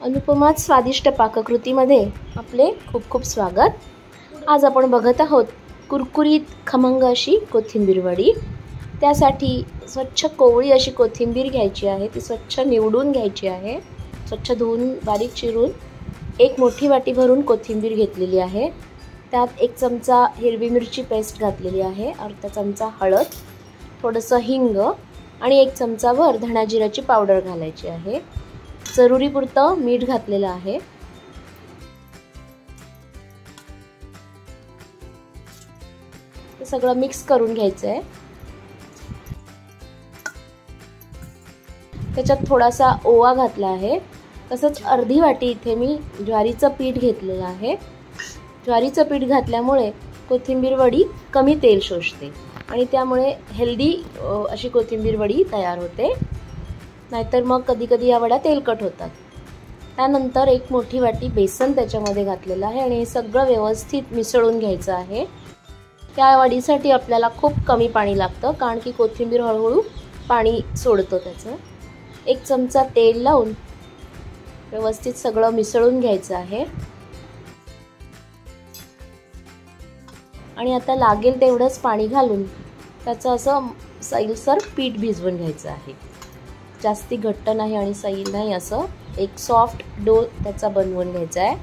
अनुपमाच स्वादिष्ट पाककृतीमध्ये आपले खूप खूप स्वागत। आज आपण बघत आहोत कुरकुरीत खमंग अशी कोथिंबीर वडी। त्यासाठी स्वच्छ कोवळी अशी कोथिंबीर घ्यायची आहे, ती स्वच्छ निवडून घ्यायची आहे। स्वच्छ धुवून बारीक चिरून एक मोठी वाटी भरून कोथिंबीर घेतलेली आहे। त्यात 1 चमचा हिरवी मिरची पेस्ट घातलेली आहे, अर्धा चमचा हळद, थोडंसं हिंग आणि 1 चमचाभर धणा जिऱ्याची पावडर घालायची आहे। जरुरीपुरतं मीठ घातलेलं आहे। हे सगळं मिक्स करून घ्यायचं आहे। त्याच्यात थोडासा ओवा घातला आहे। तसंच अर्धी वाटी इथे मी ज्वारीचं पीठ घेतलेलं आहे। ज्वारीचं पीठ घातल्यामुळे कोथिंबीर वडी कमी तेल शोषते आणि त्यामुळे हेल्दी अशी कोथिंबीर वडी तयार होते। नाहीतर मग कधी-कधी या वड्या तेलकट होतात। त्यानंतर 1 मोठी वाटी बेसन त्याच्यामध्ये घातलेलं आहे आणि हे सगळं व्यवस्थित मिसळून घ्यायचं आहे। त्या वडीसाठी आपल्याला खूप कमी पाणी लागतं, कारण की कोथिंबीर हळूहळू पाणी सोडतं त्याचं। 1 चमचा तेल लावून व्यवस्थित सगळं मिसळून घ्यायचं आहे आणि आता लागेल तेवढंच पाणी घालून त्याचं असं सैलसर पीठ भिजवून घ्यायचं आहे। जास्ती घट्ट नाही आणि सैल नाही, असं एक सॉफ्ट डो त्याचा बनवून घ्यायचा आहे।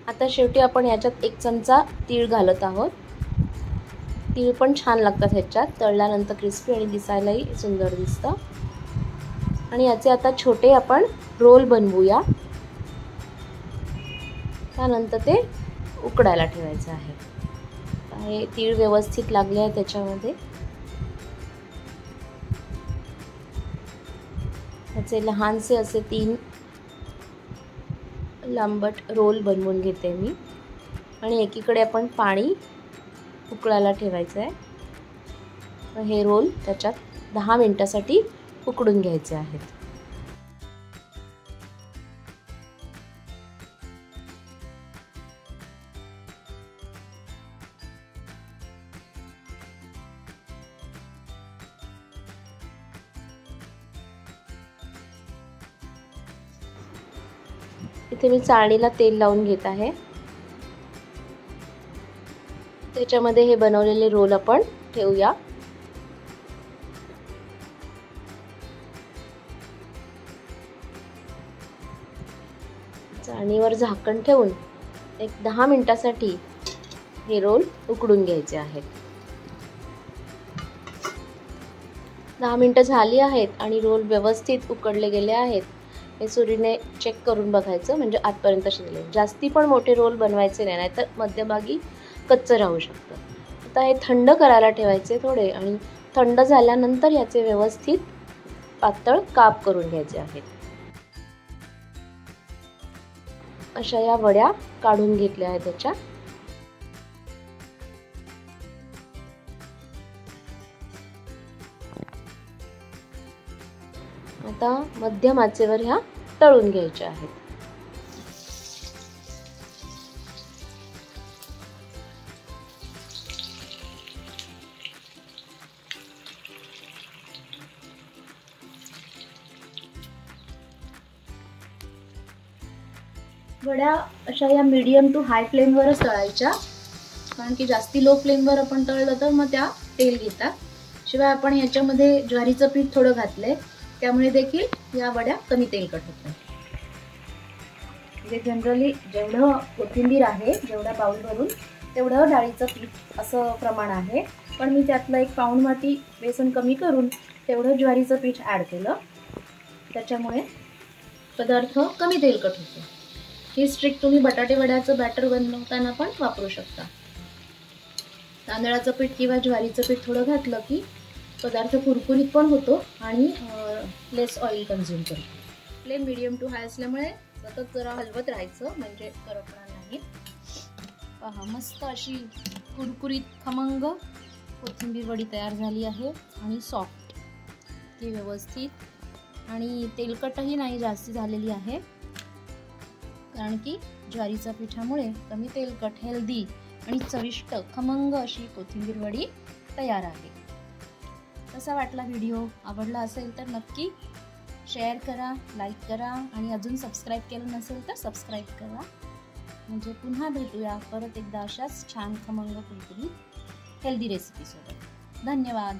आता शेवटी आपण याच्यात 1 चमचा तीळ घालत आहोत। तीळ पण छान लागतात ह्याच्यात, तळल्यानंतर क्रिस्पी आणि दिसायलाही सुंदर दिसतं। आणि याचे आता छोटे आपण रोल बनवूया। त्यानंतर ते उकडायला ठेवायचं आहे। हे तीळ व्यवस्थित लागले आहे त्याच्यामध्ये। त्याचे लहानसे असे 3 लांबट रोल बनवून घेते मी आणि एकीकडे आपण पाणी उकळायला ठेवायचं आहे। हे रोल त्याच्यात 10 मिनिटासाठी उकडून घ्यायचे आहेत। इथे मी चाळणीला तेल लावून घेत आहे। त्याच्यामध्ये हे बनवलेले रोल आपण ठेवूया। चाळणीवर झाकण ठेवून एक 10 मिनिटासाठी हे रोल उकडून घ्यायचे आहेत। 10 मिनिटं झाली आहेत आणि रोल व्यवस्थित उकडले गेले आहेत। हे सुरीने चेक करून बघायचं, म्हणजे आतपर्यंत शिजले। जास्ती पण मोठे रोल बनवायचे नाही, नाहीतर मध्यभागी कच्चं राहू शकतं। आता हे थंड करायला ठेवायचे थोडे आणि थंड झाल्यानंतर याचे व्यवस्थित पातळ काप करून घ्यायचे आहेत। अशा या वड्या काढून घेतल्या आहेत त्याच्या। आता मध्यम आचेवर ह्या तळून घ्यायच्या आहेत। वड्या अशा या मीडियम टू हाय फ्लेमवरच तळायच्या, कारण की जास्ती लो फ्लेमवर आपण तळलं तर मग त्या तेल घेतात। शिवाय आपण याच्यामध्ये ज्वारीचं पीठ थोडं घातलंय, त्यामुळे देखील या वड्या कमी तेलकट होतात। म्हणजे जनरली जेवढं कोथिंबीर आहे, जेवढा बाउल भरून तेवढं डाळीचं पीठ असं प्रमाण आहे, पण मी त्यातलं 1 पाऊण वाटी बेसन कमी करून तेवढं ज्वारीचं पीठ ॲड केलं। त्याच्यामुळे पदार्थ कमी तेलकट होतो। ही ट्रिक तुम्ही बटाटे वड्याचं बॅटर बनवताना पण वापरू शकता। तांदळाचं पीठ किंवा ज्वारीचं पीठ थोडं घातलं की पदार्थ कुरकुरीत पण होतो आणि लेस ऑइल कंझ्युम करतो। फ्लेम मीडियम टू हाय असल्यामुळे सतत जरा हलवत राहायचं, म्हणजे करपणार नाही। पहा, मस्त अशी कुरकुरीत खमंग कोथिंबीर वडी तयार झाली आहे आणि सॉफ्ट, ती व्यवस्थित आणि तेलकटही नाही जास्ती झालेली आहे, कारण की ज्वारीच्या पिठामुळे कमी तेलकट, हेल्दी आणि चविष्ट खमंग अशी कोथिंबीर वडी तयार आहे. कसा वाटला व्हिडिओ? आवडला असेल तर नक्की शेअर करा, लाईक करा आणि अजून सबस्क्राईब केलं नसेल तर सबस्क्राईब करा. म्हणजे पुन्हा भेटूया परत एकदा अशाच छान खमंग कुरकुरीत हेल्दी रेसिपीसोबत. धन्यवाद.